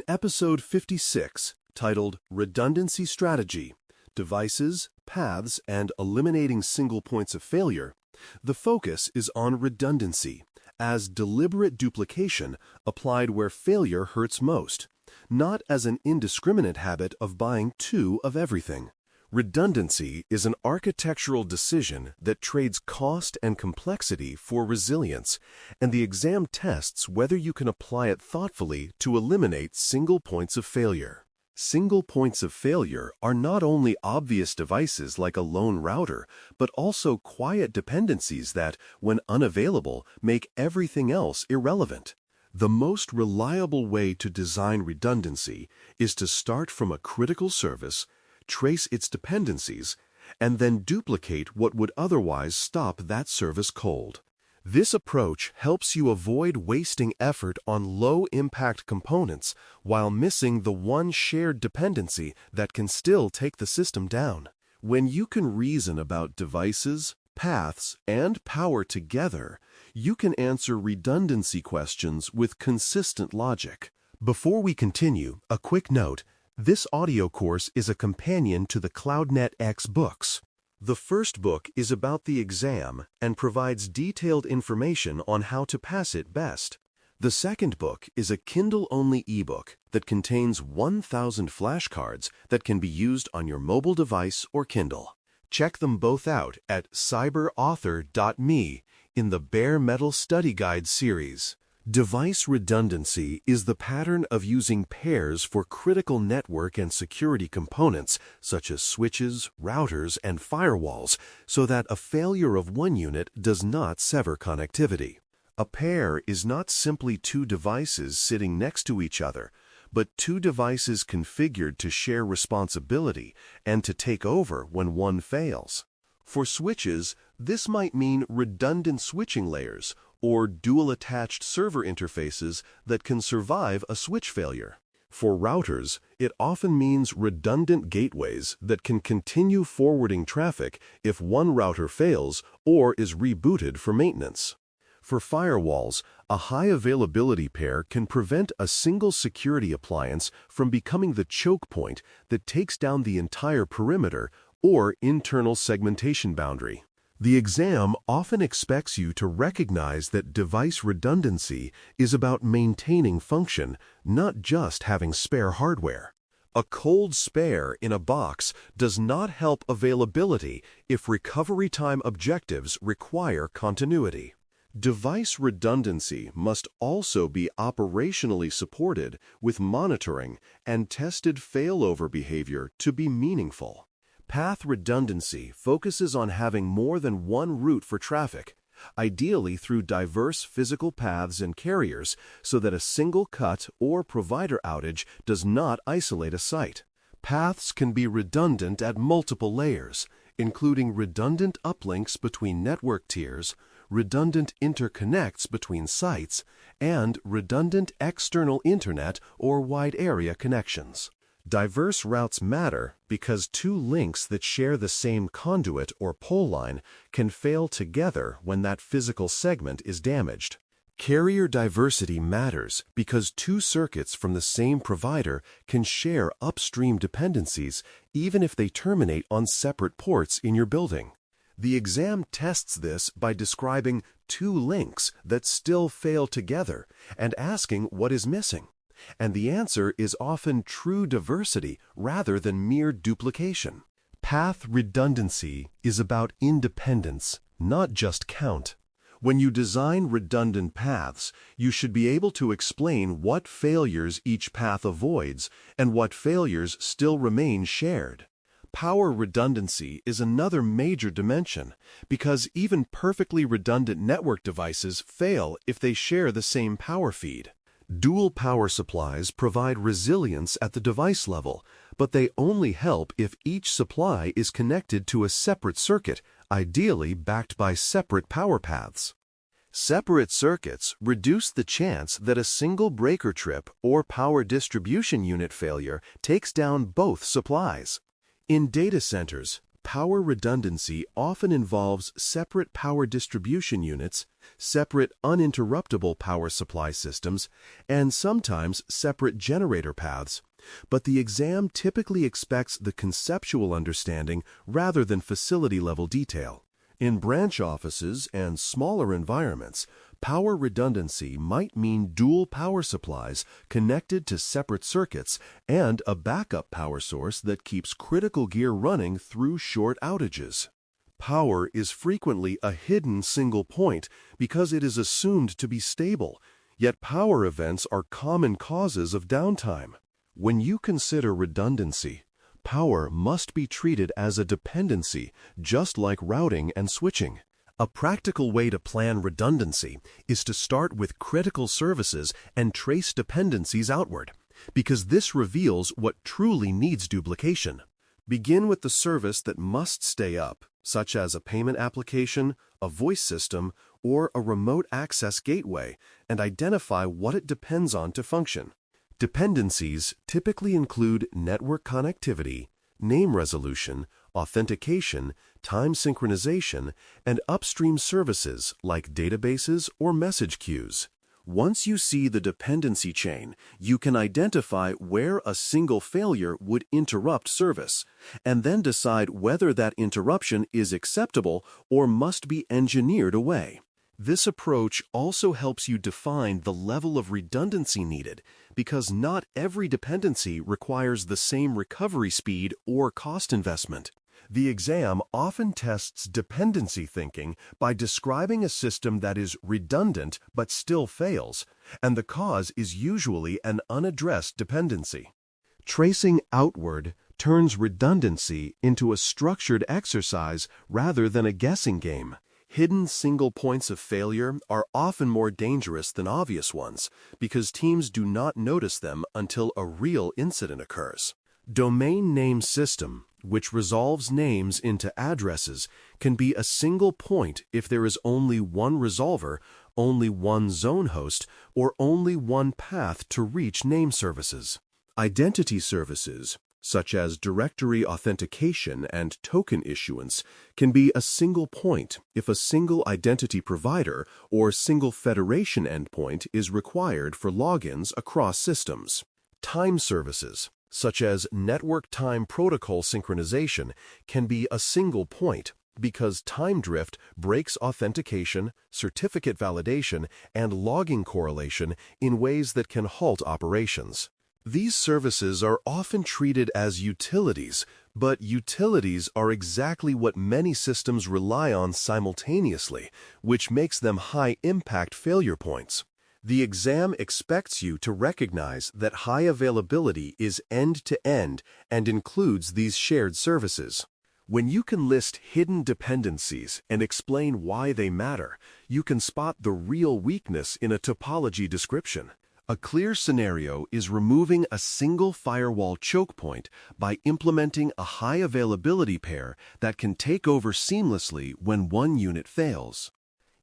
Episode 56, titled Redundancy Strategy, Devices, Paths, and Eliminating Single Points of Failure, the focus is on redundancy, as deliberate duplication applied where failure hurts most, not as an indiscriminate habit of buying two of everything. Redundancy is an architectural decision that trades cost and complexity for resilience, and the exam tests whether you can apply it thoughtfully to eliminate single points of failure. Single points of failure are not only obvious devices like a lone router, but also quiet dependencies that, when unavailable, make everything else irrelevant. The most reliable way to design redundancy is to start from a critical service, trace its dependencies, and then duplicate what would otherwise stop that service cold. This approach helps you avoid wasting effort on low-impact components while missing the one shared dependency that can still take the system down. When you can reason about devices, paths, and power together, you can answer redundancy questions with consistent logic. Before we continue, a quick note. This audio course is a companion to the CloudNetX books. The first book is about the exam and provides detailed information on how to pass it best. The second book is a Kindle-only ebook that contains 1,000 flashcards that can be used on your mobile device or Kindle. Check them both out at cyberauthor.me in the Bare Metal Study Guide series. Device redundancy is the pattern of using pairs for critical network and security components, such as switches, routers, and firewalls, so that a failure of one unit does not sever connectivity. A pair is not simply two devices sitting next to each other, but two devices configured to share responsibility and to take over when one fails. For switches, this might mean redundant switching layers, or dual-attached server interfaces that can survive a switch failure. For routers, it often means redundant gateways that can continue forwarding traffic if one router fails or is rebooted for maintenance. For firewalls, a high-availability pair can prevent a single security appliance from becoming the choke point that takes down the entire perimeter or internal segmentation boundary. The exam often expects you to recognize that device redundancy is about maintaining function, not just having spare hardware. A cold spare in a box does not help availability if recovery time objectives require continuity. Device redundancy must also be operationally supported with monitoring and tested failover behavior to be meaningful. Path redundancy focuses on having more than one route for traffic, ideally through diverse physical paths and carriers, so that a single cut or provider outage does not isolate a site. Paths can be redundant at multiple layers, including redundant uplinks between network tiers, redundant interconnects between sites, and redundant external internet or wide area connections. Diverse routes matter because two links that share the same conduit or pole line can fail together when that physical segment is damaged. Carrier diversity matters because two circuits from the same provider can share upstream dependencies even if they terminate on separate ports in your building. The exam tests this by describing two links that still fail together and asking what is missing. And the answer is often true diversity rather than mere duplication. Path redundancy is about independence, not just count. When you design redundant paths, you should be able to explain what failures each path avoids and what failures still remain shared. Power redundancy is another major dimension because even perfectly redundant network devices fail if they share the same power feed. Dual power supplies provide resilience at the device level, but they only help if each supply is connected to a separate circuit, ideally backed by separate power paths. Separate circuits reduce the chance that a single breaker trip or power distribution unit failure takes down both supplies. In data centers, power redundancy often involves separate power distribution units, separate uninterruptible power supply systems, and sometimes separate generator paths, but the exam typically expects the conceptual understanding rather than facility-level detail. In branch offices and smaller environments, power redundancy might mean dual power supplies connected to separate circuits and a backup power source that keeps critical gear running through short outages. Power is frequently a hidden single point because it is assumed to be stable, yet power events are common causes of downtime. When you consider redundancy, power must be treated as a dependency, just like routing and switching. A practical way to plan redundancy is to start with critical services and trace dependencies outward, because this reveals what truly needs duplication. Begin with the service that must stay up, such as a payment application, a voice system, or a remote access gateway, and identify what it depends on to function. Dependencies typically include network connectivity, name resolution, authentication, time synchronization, and upstream services like databases or message queues. Once you see the dependency chain, you can identify where a single failure would interrupt service, and then decide whether that interruption is acceptable or must be engineered away. This approach also helps you define the level of redundancy needed, because not every dependency requires the same recovery speed or cost investment. The exam often tests dependency thinking by describing a system that is redundant but still fails, and the cause is usually an unaddressed dependency. Tracing outward turns redundancy into a structured exercise rather than a guessing game. Hidden single points of failure are often more dangerous than obvious ones because teams do not notice them until a real incident occurs. Domain name system, which resolves names into addresses, can be a single point if there is only one resolver, only one zone host, or only one path to reach name services. Identity services, such as directory authentication and token issuance, can be a single point if a single identity provider or single federation endpoint is required for logins across systems. Time services, such as network time protocol synchronization, can be a single point because time drift breaks authentication, certificate validation, and logging correlation in ways that can halt operations. These services are often treated as utilities, but utilities are exactly what many systems rely on simultaneously, which makes them high-impact failure points. The exam expects you to recognize that high availability is end-to-end and includes these shared services. When you can list hidden dependencies and explain why they matter, you can spot the real weakness in a topology description. A clear scenario is removing a single firewall choke point by implementing a high availability pair that can take over seamlessly when one unit fails.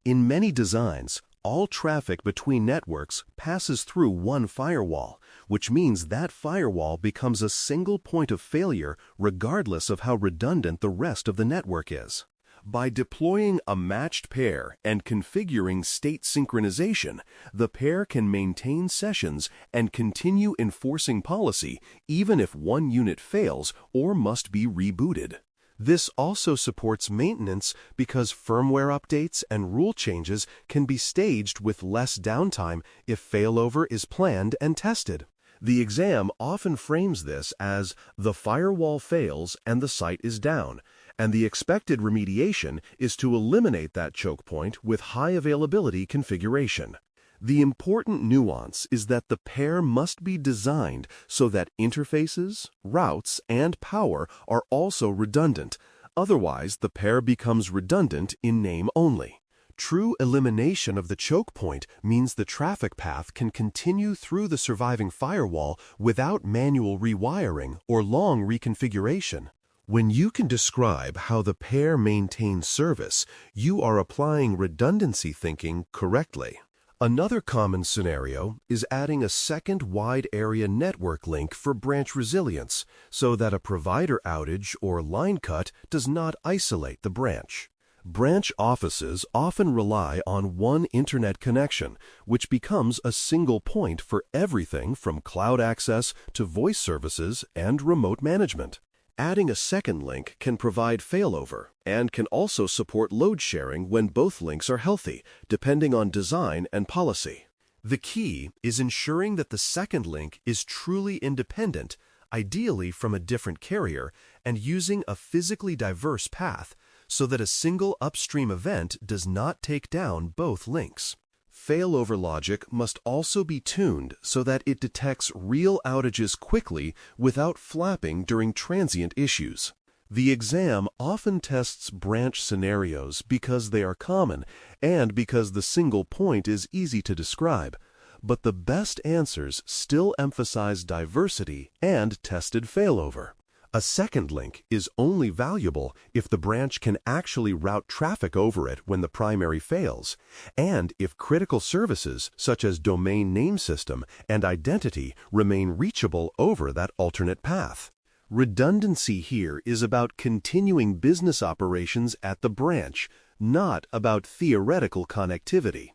In many designs, all traffic between networks passes through one firewall, which means that firewall becomes a single point of failure regardless of how redundant the rest of the network is. By deploying a matched pair and configuring state synchronization, the pair can maintain sessions and continue enforcing policy even if one unit fails or must be rebooted. This also supports maintenance because firmware updates and rule changes can be staged with less downtime if failover is planned and tested. The exam often frames this as the firewall fails and the site is down, and the expected remediation is to eliminate that choke point with high availability configuration. The important nuance is that the pair must be designed so that interfaces, routes, and power are also redundant. Otherwise, the pair becomes redundant in name only. True elimination of the choke point means the traffic path can continue through the surviving firewall without manual rewiring or long reconfiguration. When you can describe how the pair maintains service, you are applying redundancy thinking correctly. Another common scenario is adding a second wide area network link for branch resilience so that a provider outage or line cut does not isolate the branch. Branch offices often rely on one internet connection, which becomes a single point for everything from cloud access to voice services and remote management. Adding a second link can provide failover and can also support load sharing when both links are healthy, depending on design and policy. The key is ensuring that the second link is truly independent, ideally from a different carrier, and using a physically diverse path so that a single upstream event does not take down both links. Failover logic must also be tuned so that it detects real outages quickly without flapping during transient issues. The exam often tests branch scenarios because they are common and because the single point is easy to describe, but the best answers still emphasize diversity and tested failover. A second link is only valuable if the branch can actually route traffic over it when the primary fails, and if critical services such as domain name system and identity remain reachable over that alternate path. Redundancy here is about continuing business operations at the branch, not about theoretical connectivity.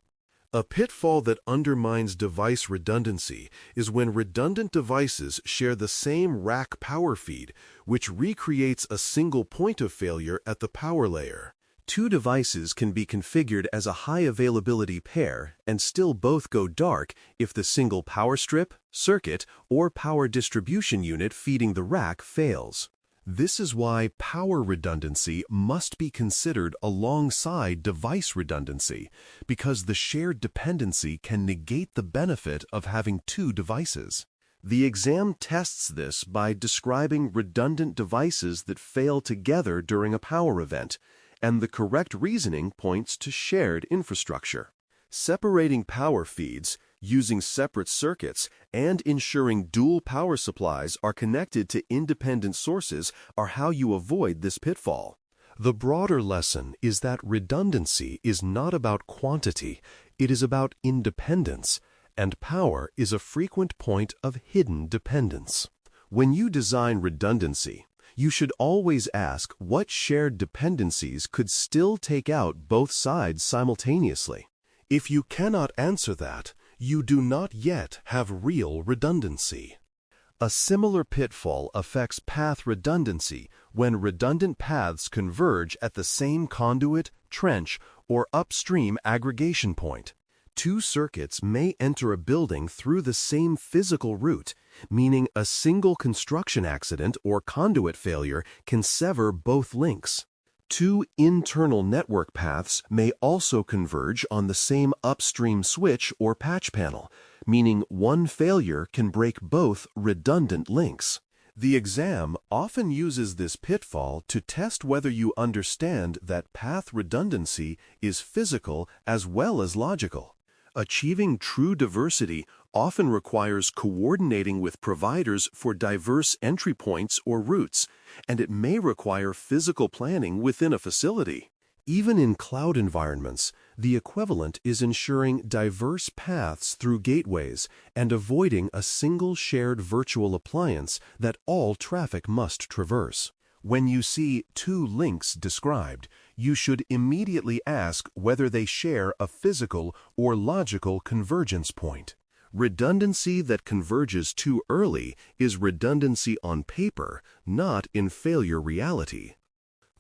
A pitfall that undermines device redundancy is when redundant devices share the same rack power feed, which recreates a single point of failure at the power layer. Two devices can be configured as a high availability pair and still both go dark if the single power strip, circuit, or power distribution unit feeding the rack fails. This is why power redundancy must be considered alongside device redundancy, because the shared dependency can negate the benefit of having two devices. The exam tests this by describing redundant devices that fail together during a power event, and the correct reasoning points to shared infrastructure. Separating power feeds, using separate circuits, and ensuring dual power supplies are connected to independent sources are how you avoid this pitfall. The broader lesson is that redundancy is not about quantity, it is about independence, and power is a frequent point of hidden dependence. When you design redundancy, you should always ask what shared dependencies could still take out both sides simultaneously. If you cannot answer that, you do not yet have real redundancy. A similar pitfall affects path redundancy when redundant paths converge at the same conduit, trench, or upstream aggregation point. Two circuits may enter a building through the same physical route, meaning a single construction accident or conduit failure can sever both links. Two internal network paths may also converge on the same upstream switch or patch panel, meaning one failure can break both redundant links. The exam often uses this pitfall to test whether you understand that path redundancy is physical as well as logical. Achieving true diversity often requires coordinating with providers for diverse entry points or routes, and it may require physical planning within a facility. Even in cloud environments, the equivalent is ensuring diverse paths through gateways and avoiding a single shared virtual appliance that all traffic must traverse. When you see two links described, you should immediately ask whether they share a physical or logical convergence point. Redundancy that converges too early is redundancy on paper, not in failure reality.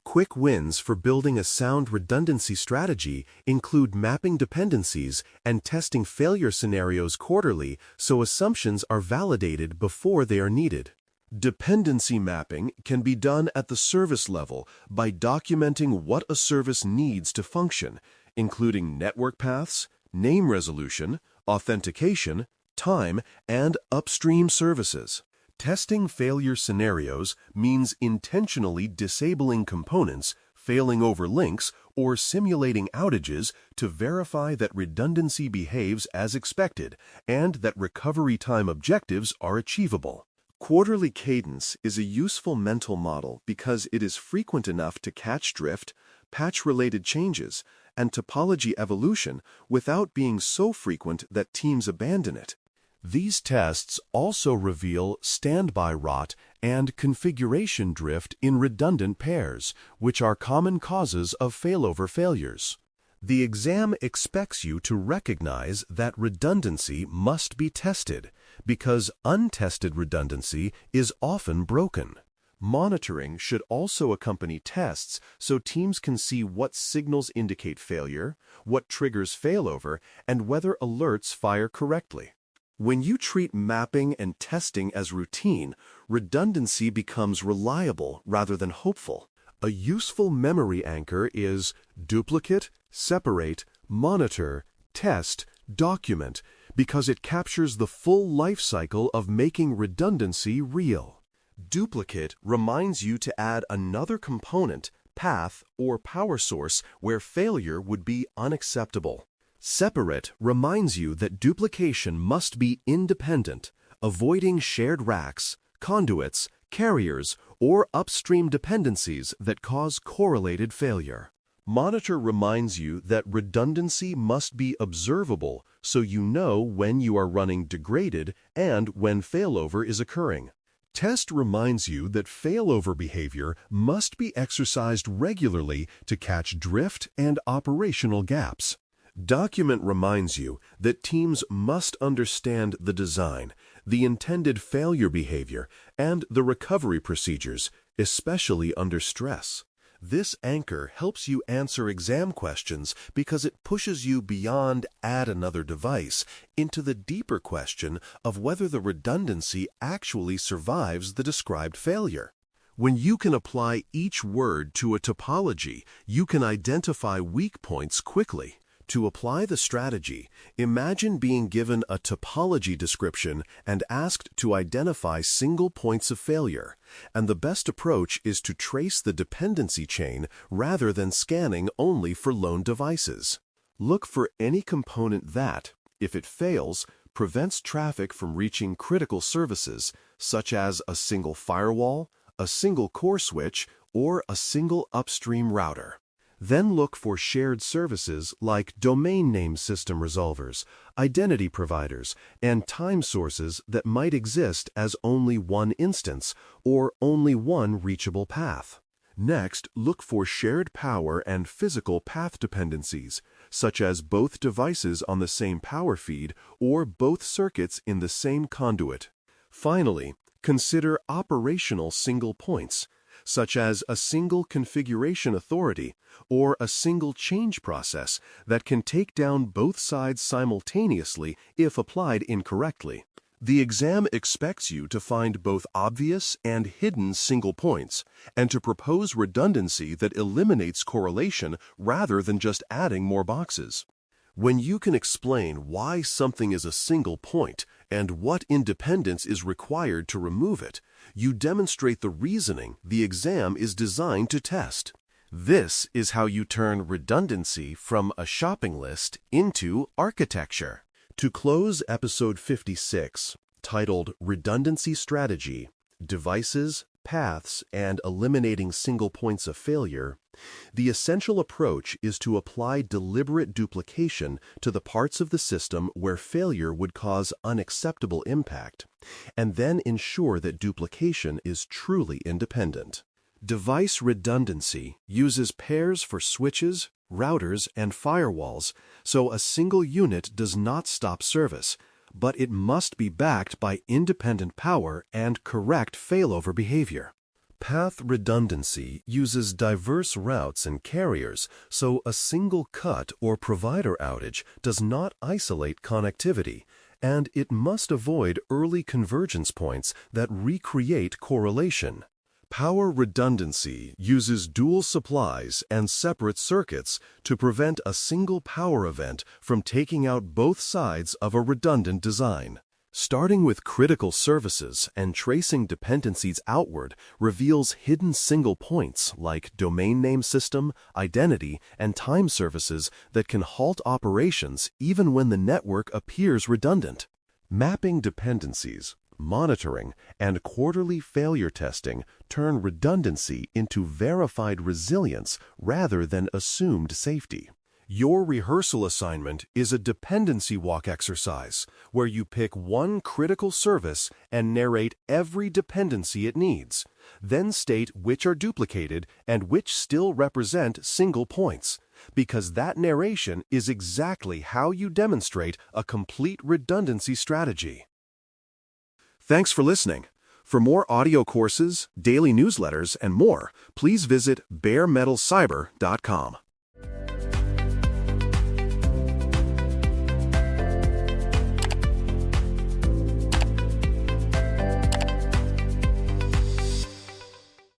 Quick wins for building a sound redundancy strategy include mapping dependencies and testing failure scenarios quarterly so assumptions are validated before they are needed. Dependency mapping can be done at the service level by documenting what a service needs to function, including network paths, name resolution, authentication, time, and upstream services. Testing failure scenarios means intentionally disabling components, failing over links, or simulating outages to verify that redundancy behaves as expected and that recovery time objectives are achievable. Quarterly cadence is a useful mental model because it is frequent enough to catch drift, patch-related changes, and topology evolution without being so frequent that teams abandon it. These tests also reveal standby rot and configuration drift in redundant pairs, which are common causes of failover failures. The exam expects you to recognize that redundancy must be tested, because untested redundancy is often broken. Monitoring should also accompany tests so teams can see what signals indicate failure, what triggers failover, and whether alerts fire correctly. When you treat mapping and testing as routine, redundancy becomes reliable rather than hopeful. A useful memory anchor is duplicate, separate, monitor, test, document, because it captures the full life cycle of making redundancy real. Duplicate reminds you to add another component, path, or power source where failure would be unacceptable. Separate reminds you that duplication must be independent, avoiding shared racks, conduits, carriers, or upstream dependencies that cause correlated failure. Monitor reminds you that redundancy must be observable so you know when you are running degraded and when failover is occurring. Test reminds you that failover behavior must be exercised regularly to catch drift and operational gaps. Document reminds you that teams must understand the design, the intended failure behavior, and the recovery procedures, especially under stress. This anchor helps you answer exam questions because it pushes you beyond add another device into the deeper question of whether the redundancy actually survives the described failure. When you can apply each word to a topology, you can identify weak points quickly. To apply the strategy, imagine being given a topology description and asked to identify single points of failure, and the best approach is to trace the dependency chain rather than scanning only for lone devices. Look for any component that, if it fails, prevents traffic from reaching critical services, such as a single firewall, a single core switch, or a single upstream router. Then look for shared services like domain name system resolvers, identity providers, and time sources that might exist as only one instance or only one reachable path. Next, look for shared power and physical path dependencies, such as both devices on the same power feed or both circuits in the same conduit. Finally, consider operational single points, such as a single configuration authority or a single change process that can take down both sides simultaneously if applied incorrectly. The exam expects you to find both obvious and hidden single points and to propose redundancy that eliminates correlation rather than just adding more boxes. When you can explain why something is a single point and what independence is required to remove it, you demonstrate the reasoning the exam is designed to test. This is how you turn redundancy from a shopping list into architecture. To close episode 56, titled Redundancy Strategy, Devices, Paths, and Eliminating Single Points of Failure, the essential approach is to apply deliberate duplication to the parts of the system where failure would cause unacceptable impact, and then ensure that duplication is truly independent. Device redundancy uses pairs for switches, routers, and firewalls, so a single unit does not stop service, but it must be backed by independent power and correct failover behavior. Path redundancy uses diverse routes and carriers, so a single cut or provider outage does not isolate connectivity, and it must avoid early convergence points that recreate correlation. Power redundancy uses dual supplies and separate circuits to prevent a single power event from taking out both sides of a redundant design. Starting with critical services and tracing dependencies outward reveals hidden single points like domain name system, identity, and time services that can halt operations even when the network appears redundant. Mapping dependencies, monitoring, and quarterly failure testing turn redundancy into verified resilience rather than assumed safety. Your rehearsal assignment is a dependency walk exercise where you pick one critical service and narrate every dependency it needs. Then state which are duplicated and which still represent single points, because that narration is exactly how you demonstrate a complete redundancy strategy. Thanks for listening. For more audio courses, daily newsletters, and more, please visit baremetalcyber.com.